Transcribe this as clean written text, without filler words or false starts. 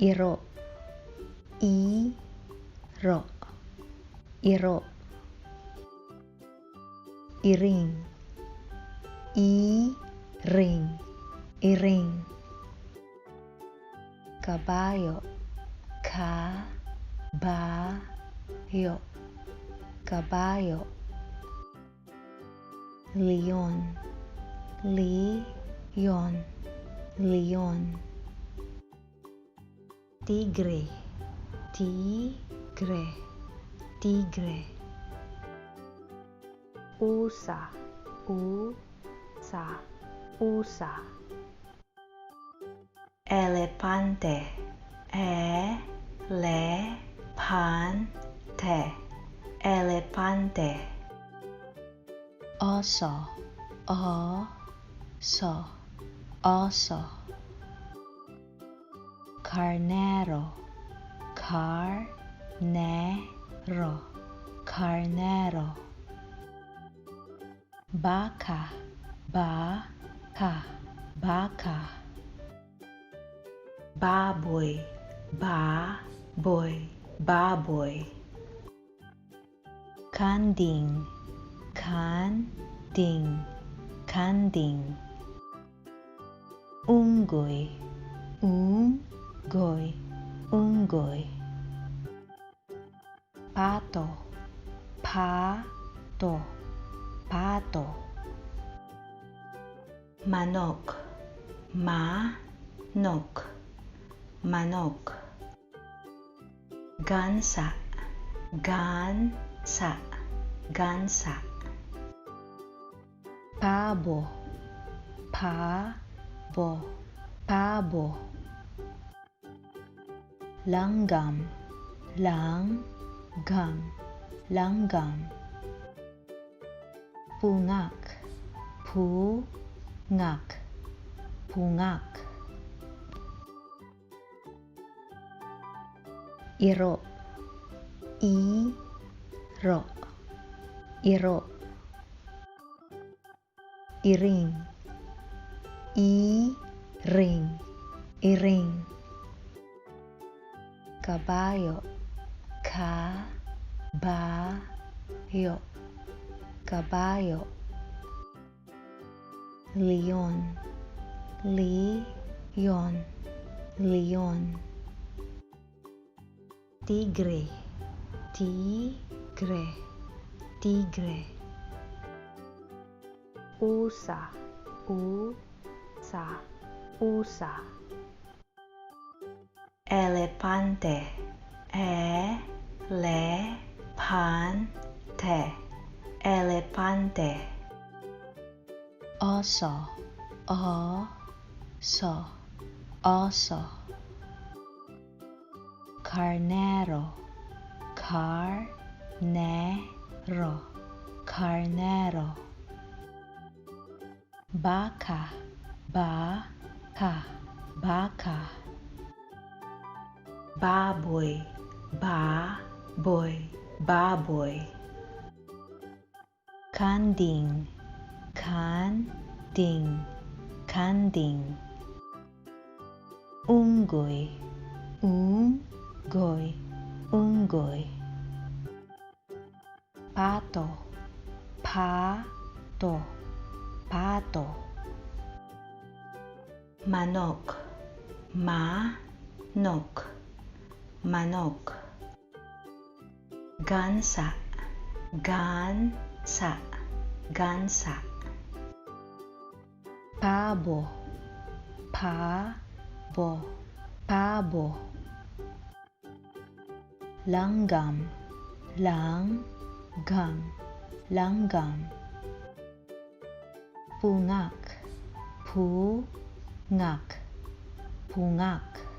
iro, iro, iro, iring, iring, iring, kabayo, kabayo, kabayo, leon, leon, leon, tigre, tigre, tigre, usa, usa, usa, elepante, elepante, elepante, oso, oso, oso, Karnero, Karnero, Karnero, Baka, Baka, Baka, Baboy, Baboy, Baboy, Kanding, Kanding, Kanding, Unggoy, Unggoy, Unggoy, Pato, Pato, Pato, Manok, Manok, Manok, Gansa, Gansa, Gansa, Pabo, Pabo, Pabo, Langgam, Langgam, Langgam, Pungak, Pungak, Pungak, iro, iro, iro, iring, iring, iring, kabayo, kabayo, kabayo, leon, leon, leon, tigre, tigre, tigre, usa, usa, usa, elepante, elepante, elepante, oso, oso, oso, Karnero, Karnero, Karnero, Baka, Baka, Baka, Baboy, Baboy, Baboy, Kanding, Kanding, Kanding, Unggoy, Unggoy, Unggoy, Pato, Pato, Pato, Manok, Manok, Manok, Gansa, Gansa, Gansa, Pabo, Pabo, Pabo, Langgam, Langgam, Langgam, Pungak, Pungak, Pungak,